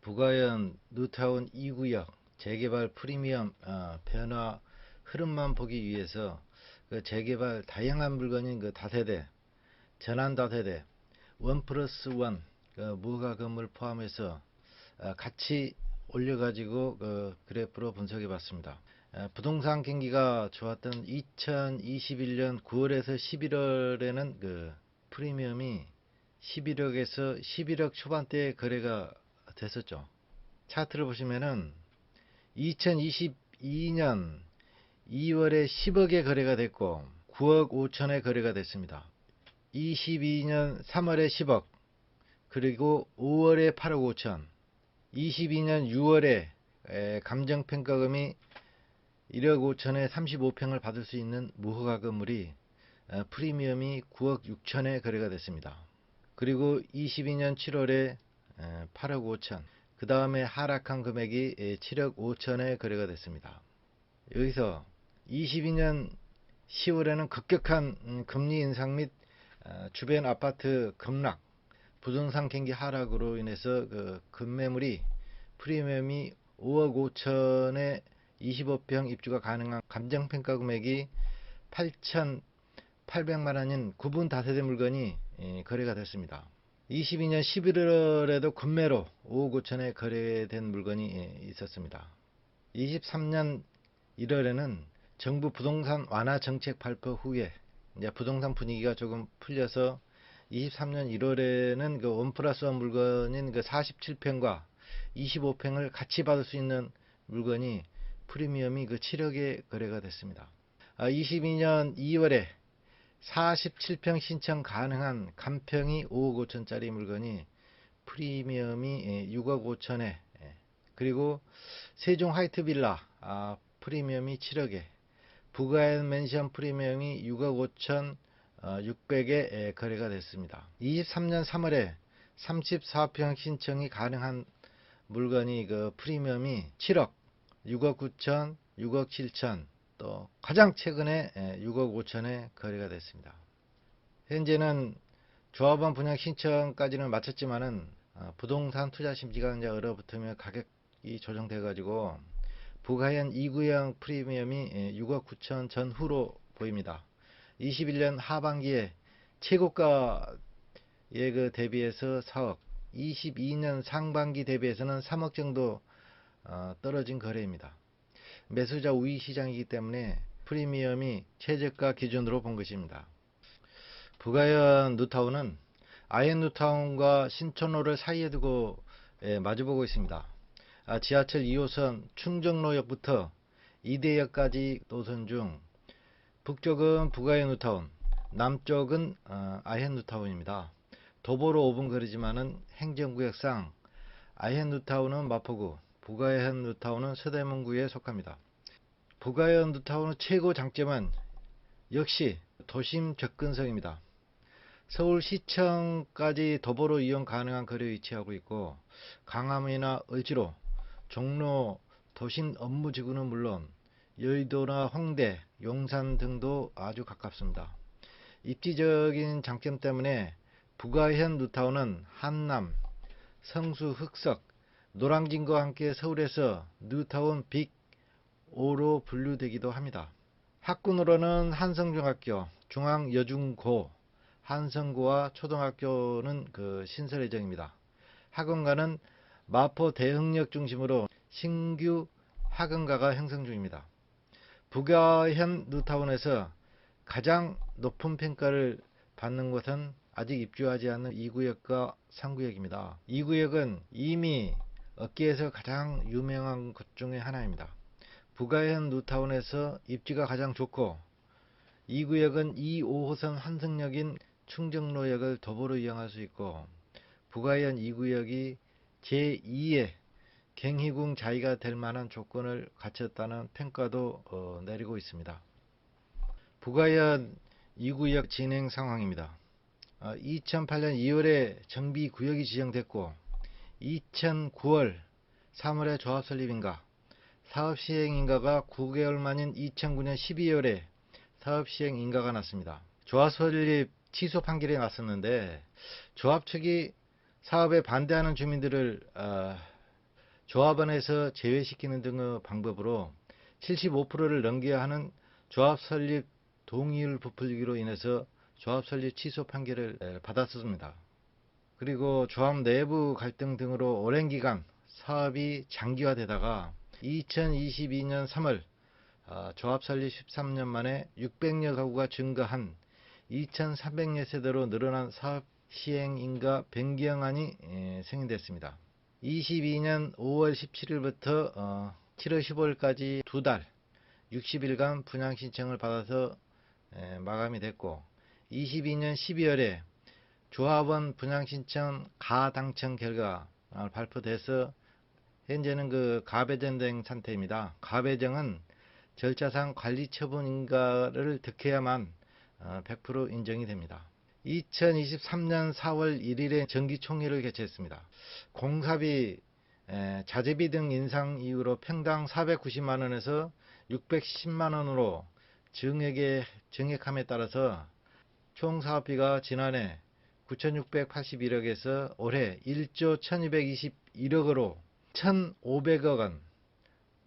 부가현 뉴타운 2구역 재개발 프리미엄 변화 흐름만 보기 위해서 그 재개발 다양한 물건인 그 다세대, 전환 다세대, 원 플러스 원 무허가 건물 포함해서 같이 올려가지고 그 그래프로 분석해 봤습니다. 부동산 경기가 좋았던 2021년 9월에서 11월에는 그 프리미엄이 11억에서 11억 초반대에 거래가 됐었죠. 차트를 보시면은 2022년 2월에 10억에 거래가 됐고 9억 5천에 거래가 됐습니다. 22년 3월에 10억, 그리고 5월에 8억 5천, 22년 6월에 감정평가금이 1억 5천에 35평을 받을 수 있는 무허가 건물이 프리미엄이 9억 6천에 거래가 됐습니다. 그리고 22년 7월에 8억 5천, 그 다음에 하락한 금액이 7억 5천에 거래가 됐습니다. 여기서 22년 10월에는 급격한 금리 인상 및 주변 아파트 급락, 부동산 경기 하락으로 인해서 그 급매물이 프리미엄이 5억 5천에 25평 입주가 가능한 감정평가 금액이 8,800만 원인 구분 다세대 물건이 거래가 됐습니다. 22년 11월에도 급매로 5억 5천에 거래된 물건이 있었습니다. 23년 1월에는 정부 부동산 완화 정책 발표 후에 이제 부동산 분위기가 조금 풀려서 23년 1월에는 그 원 플러스 원 물건인 그 47평과 25평을 같이 받을 수 있는 물건이 프리미엄이 그 7억에 거래가 됐습니다. 22년 2월에 47평 신청 가능한 간평이 5억 5천짜리 물건이 프리미엄이 6억 5천에, 그리고 세종 화이트 빌라 프리미엄이 7억에, 부가현 맨션 프리미엄이 6억 5천 6백에 거래가 됐습니다. 23년 3월에 34평 신청이 가능한 물건이 그 프리미엄이 7억, 6억 9천, 6억 7천, 또 가장 최근에 6억 5천에 거래가 됐습니다. 현재는 조합원 분양 신청까지는 마쳤지만은 부동산 투자 심지가 이제 얼어붙으며 가격이 조정돼 가지고 부가현 2구형 프리미엄이 6억 9천 전후로 보입니다. 21년 하반기에 최고가에 그 대비해서 4억, 22년 상반기 대비해서는 3억 정도 떨어진 거래입니다. 매수자 우위 시장이기 때문에 프리미엄이 최저가 기준으로 본 것입니다. 부가현 뉴타운은 아현 뉴타운과 신촌로를 사이에 두고 마주보고 있습니다. 지하철 2호선 충정로역부터 이대역까지 노선 중 북쪽은 부가현 뉴타운, 남쪽은 아현 뉴타운입니다. 도보로 5분 거리지만은 행정구역상 아현 뉴타운은 마포구, 부가현 뉴타운은 서대문구에 속합니다. 부가현 뉴타운의 최고 장점은 역시 도심 접근성입니다. 서울시청까지 도보로 이용 가능한 거리에 위치하고 있고 강남이나 을지로, 종로 도심 업무지구는 물론 여의도나 홍대, 용산 등도 아주 가깝습니다. 입지적인 장점 때문에 부가현 뉴타운은 한남, 성수, 흑석, 노량진과 함께 서울에서 뉴타운 빅5로 분류되기도 합니다. 학군으로는 한성중학교, 중앙여중고, 한성고와 초등학교는 그 신설 예정입니다. 학원가는 마포 대흥역 중심으로 신규 학원가가 형성 중입니다. 부가현 뉴타운에서 가장 높은 평가를 받는 곳은 아직 입주하지 않은 2구역과 3구역입니다. 2구역은 이미 업계에서 가장 유명한 곳 중에 하나입니다. 부가현 뉴타운에서 입지가 가장 좋고 2구역은 2, 5호선 환승역인 충정로역을 도보로 이용할 수 있고 부가현 2구역이 제2의 경희궁 자이가 될 만한 조건을 갖췄다는 평가도 내리고 있습니다. 부가현 2구역 진행 상황입니다. 2008년 2월에 정비구역이 지정됐고 2009월 3월에 조합 설립인가, 사업 시행 인가가 9개월 만인 2009년 12월에 사업 시행 인가가 났습니다. 조합 설립 취소 판결이 났었는데 조합 측이 사업에 반대하는 주민들을 조합원에서 제외시키는 등의 방법으로 75%를 넘겨야 하는 조합 설립 동의율 부풀리기로 인해서 조합 설립 취소 판결을 받았습니다. 그리고 조합 내부 갈등 등으로 오랜 기간 사업이 장기화되다가 2022년 3월 조합 설립 13년 만에 600여 가구가 증가한 2,300여 세대로 늘어난 사업 시행인가 변경안이 승인됐습니다. 22년 5월 17일부터 7월 15일까지 두 달 60일간 분양 신청을 받아서 마감이 됐고, 22년 12월에 조합원 분양 신청 가당첨 결과 발표돼서 현재는 그 가배정된 상태입니다. 가배정은 절차상 관리처분인가를 득해야만 100% 인정이 됩니다. 2023년 4월 1일에 정기총회를 개최했습니다. 공사비, 자재비 등 인상 이후로 평당 490만원에서 610만원으로 증액함에 따라서 총 사업비가 지난해 9,681억에서 올해 1조 1,221억으로 1,500억원,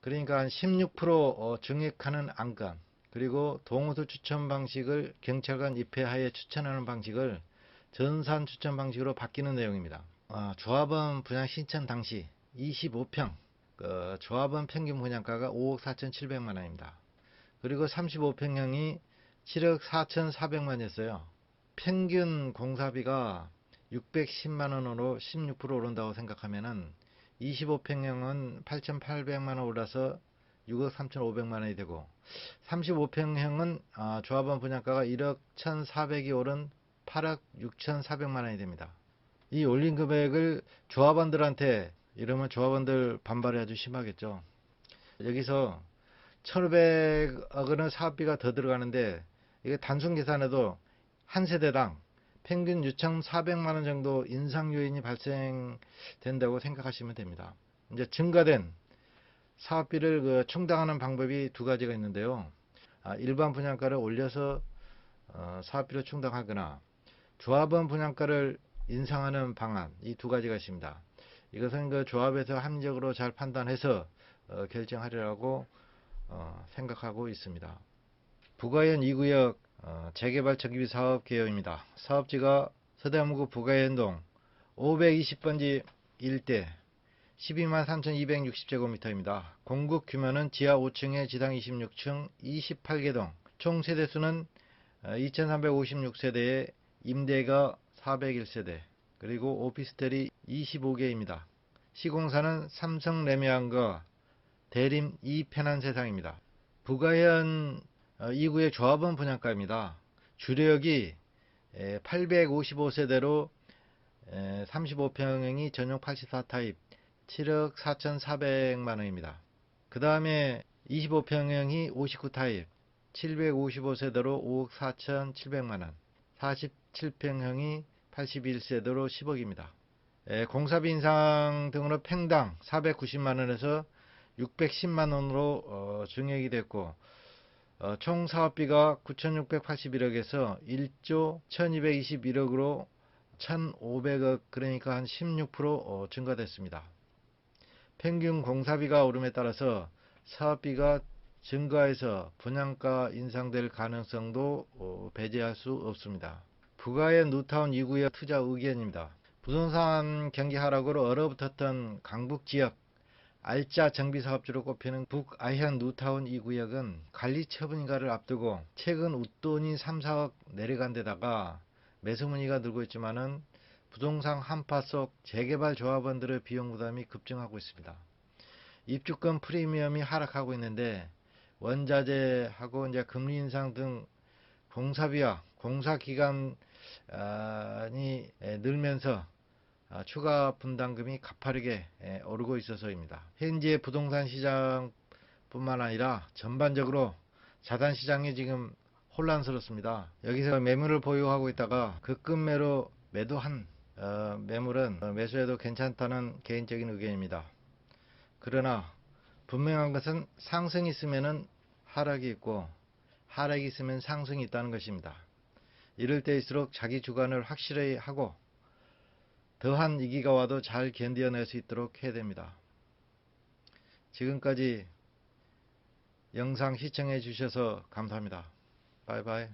그러니까 한 16% 증액하는 안건, 그리고 동호수 추천 방식을 경찰관 입회하에 추천하는 방식을 전산 추천 방식으로 바뀌는 내용입니다. 조합원 분양 신청 당시 25평 조합원 평균 분양가가 5억 4,700만원입니다. 그리고 35평형이 7억 4,400만원이었어요. 평균 공사비가 610만원으로 16% 오른다고 생각하면은 25평형은 8,800만원 올라서 6억 3,500만원이 되고, 35평형은 조합원 분양가가 1억 1,400이 오른 8억 6,400만원이 됩니다. 이 올린 금액을 조합원들한테 이러면 조합원들 반발이 아주 심하겠죠. 여기서 1,500억은 사업비가 더 들어가는데, 이게 단순 계산해도 한 세대당 평균 6,400만원 정도 인상 요인이 발생된다고 생각하시면 됩니다. 이제 증가된 사업비를 충당하는 방법이 두 가지가 있는데요. 일반 분양가를 올려서 사업비를 충당하거나 조합원 분양가를 인상하는 방안, 이 두 가지가 있습니다. 이것은 그 조합에서 합리적으로 잘 판단해서 결정하리라고 생각하고 있습니다. 부가현 2구역 재개발 정비 사업 개요입니다. 사업지가 서대문구 부가현동 520번지 일대 12만 3,260제곱미터입니다. 공급 규모는 지하 5층에 지상 26층 28개 동, 총 세대수는 2,356세대에 임대가 401세대, 그리고 오피스텔이 25개입니다. 시공사는 삼성 레미안과 대림 이편한세상입니다. 부가현 2구의 조합원 분양가입니다. 주력이 855세대로 35평형이 전용 84타입 7억 4,400만원입니다. 그 다음에 25평형이 59타입 755세대로 5억 4,700만원, 47평형이 81세대로 10억입니다. 공사비 인상 등으로 평당 490만원에서 610만원으로 증액이 됐고, 총 사업비가 9,681억에서 1조 1,221억으로 1,500억, 그러니까 한 16% 증가됐습니다. 평균 공사비가 오름에 따라서 사업비가 증가해서 분양가 인상될 가능성도 배제할 수 없습니다. 부가현 뉴타운 2구역 투자 의견입니다. 부동산 경기 하락으로 얼어붙었던 강북지역 알짜 정비사업주로 꼽히는 북아현 뉴타운 2구역은 관리처분인가를 앞두고 최근 웃돈이 3, 4억 내려간 데다가 매수 문의가 늘고 있지만은 부동산 한파 속 재개발 조합원들의 비용 부담이 급증하고 있습니다. 입주권 프리미엄이 하락하고 있는데 원자재하고 이제 금리 인상 등 공사비와 공사기간이 늘면서 추가 분담금이 가파르게 오르고 있어서입니다. 현재 부동산 시장뿐만 아니라 전반적으로 자산시장이 지금 혼란스럽습니다. 여기서 매물을 보유하고 있다가 급매로 매도한 매물은 매수해도 괜찮다는 개인적인 의견입니다. 그러나 분명한 것은 상승이 있으면 하락이 있고 하락이 있으면 상승이 있다는 것입니다. 이럴 때일수록 자기 주관을 확실히 하고 더한 위기가 와도 잘 견뎌낼 수 있도록 해야 됩니다. 지금까지 영상 시청해 주셔서 감사합니다. 바이바이.